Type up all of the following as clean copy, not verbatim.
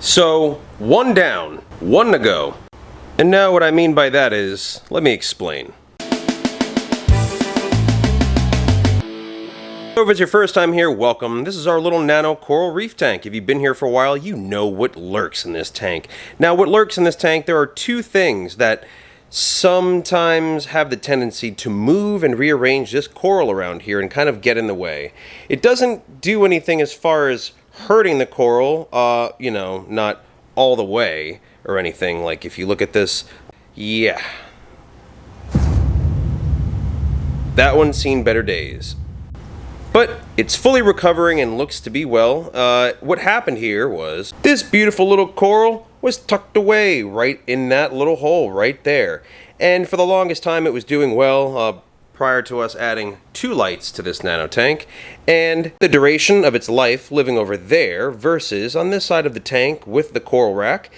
So, one down, one to go. And now what I mean by that is, let me explain. So if it's your first time here, welcome. This is our little nano coral reef tank. If you've been here for a while, you know what lurks in this tank. Now what lurks in this tank, there are two things that sometimes have the tendency to move and rearrange this coral around here and kind of get in the way. It doesn't do anything as far as hurting the coral, not all the way or anything. Like if you look at this, yeah. That one's seen better days. But it's fully recovering and looks to be well. What happened here was this beautiful little coral was tucked away right in that little hole right there. And for the longest time it was doing well prior to us adding 2 lights to this nano tank. And the duration of its life living over there versus on this side of the tank with the coral rack,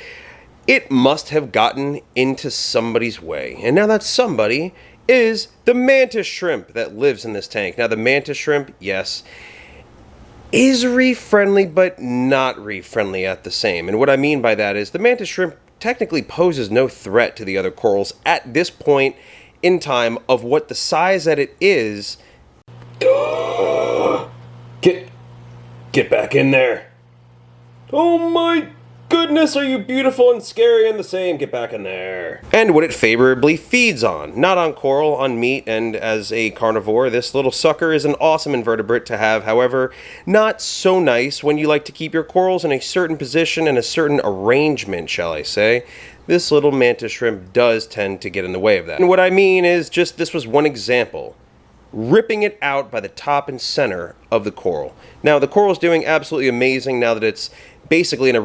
it must have gotten into somebody's way. And now that somebody is the mantis shrimp that lives in this tank. Now the mantis shrimp, yes, is reef friendly, but not reef friendly at the same. And what I mean by that is the mantis shrimp technically poses no threat to the other corals at this point in time of what the size that it is. Get back in there. Oh my goodness, are you beautiful and scary and the same? Get back in there. And what it favorably feeds on. Not on coral, on meat, and as a carnivore, this little sucker is an awesome invertebrate to have. However, not so nice when you like to keep your corals in a certain position and a certain arrangement, shall I say. This little mantis shrimp does tend to get in the way of that. And what I mean is just this was one example. Ripping it out by the top and center of the coral. Now the coral's doing absolutely amazing now that it's basically in a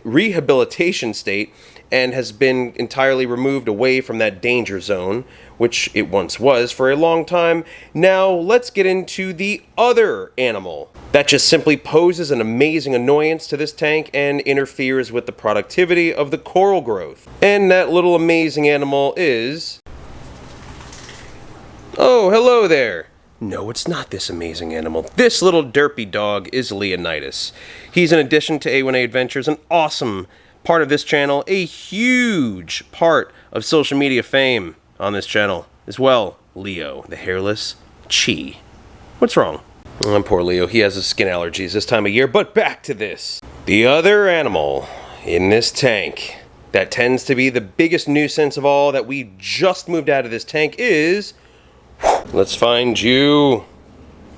rehabilitation state and has been entirely removed away from that danger zone, which it once was for a long time. Now let's get into the other animal that just simply poses an amazing annoyance to this tank and interferes with the productivity of the coral growth. And that little amazing animal is... Oh, hello there. No, it's not this amazing animal. This little derpy dog is Leonidas. He's, in addition to A1A Adventures, an awesome part of this channel, a huge part of social media fame on this channel as well. Leo, the hairless Chi. What's wrong? Oh, poor Leo, he has skin allergies this time of year, but back to this. The other animal in this tank that tends to be the biggest nuisance of all that we just moved out of this tank is... Let's find you.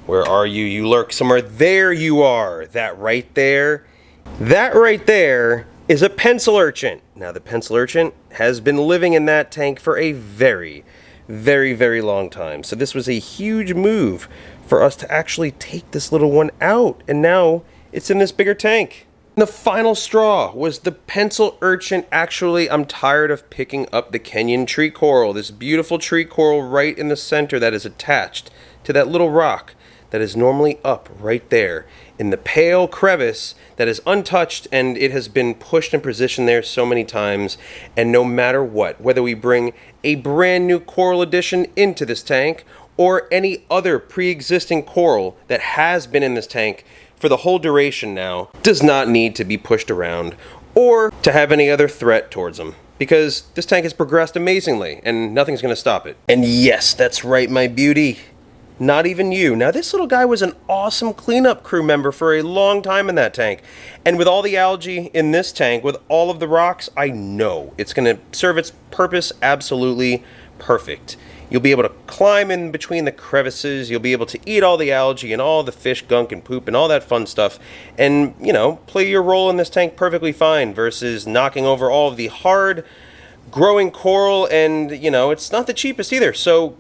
Where are you? You lurk somewhere. There you are. That right there. That right there is a pencil urchin. Now the pencil urchin has been living in that tank for a very, very, very long time. So this was a huge move for us to actually take this little one out. And now it's in this bigger tank. The final straw was the pencil urchin. Actually, I'm tired of picking up the Kenyan tree coral, this beautiful tree coral right in the center that is attached to that little rock that is normally up right there in the pale crevice that is untouched, and it has been pushed and positioned there so many times. And no matter what, whether we bring a brand new coral addition into this tank or any other pre-existing coral that has been in this tank for the whole duration now, does not need to be pushed around or to have any other threat towards them, because this tank has progressed amazingly and nothing's going to stop it. And yes, that's right, my beauty. Not even you. Now this little guy was an awesome cleanup crew member for a long time in that tank. And with all the algae in this tank, with all of the rocks, I know it's going to serve its purpose absolutely perfect. You'll be able to climb in between the crevices, you'll be able to eat all the algae and all the fish gunk and poop and all that fun stuff, and, play your role in this tank perfectly fine versus knocking over all of the hard growing coral. And, it's not the cheapest either, so,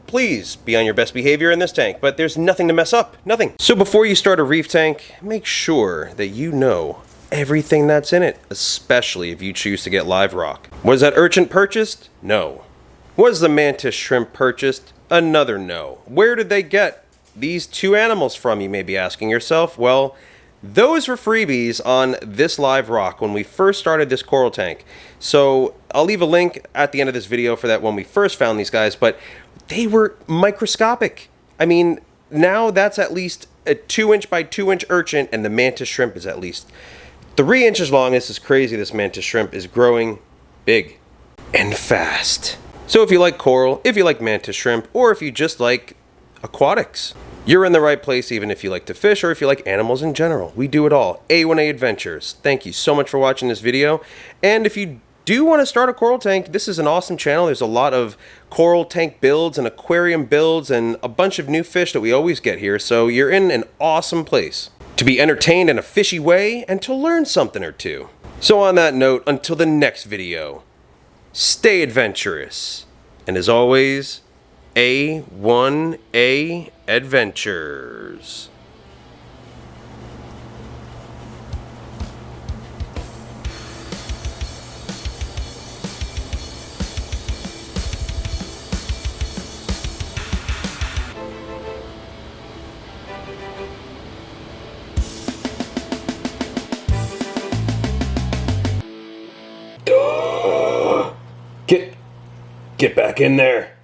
please be on your best behavior in this tank, but there's nothing to mess up, nothing. So before you start a reef tank, make sure that you know everything that's in it, especially if you choose to get live rock. Was that urchin purchased? No. Was the mantis shrimp purchased? Another no. Where did they get these 2 animals from, you may be asking yourself? Well, those were freebies on this live rock when we first started this coral tank. So I'll leave a link at the end of this video for that when we first found these guys, but they were microscopic. I mean, now that's at least a 2-inch by 2-inch urchin, and the mantis shrimp is at least 3 inches long. This is crazy. This mantis shrimp is growing big and fast. So if you like coral, if you like mantis shrimp, or if you just like aquatics, you're in the right place. Even if you like to fish or if you like animals in general, we do it all. A1A Adventures. Thank you so much for watching this video. And if you do want to start a coral tank, this is an awesome channel. There's a lot of coral tank builds and aquarium builds and a bunch of new fish that we always get here. So you're in an awesome place to be entertained in a fishy way and to learn something or two. So on that note, until the next video, stay adventurous. And as always, A1A Adventures. Get back in there.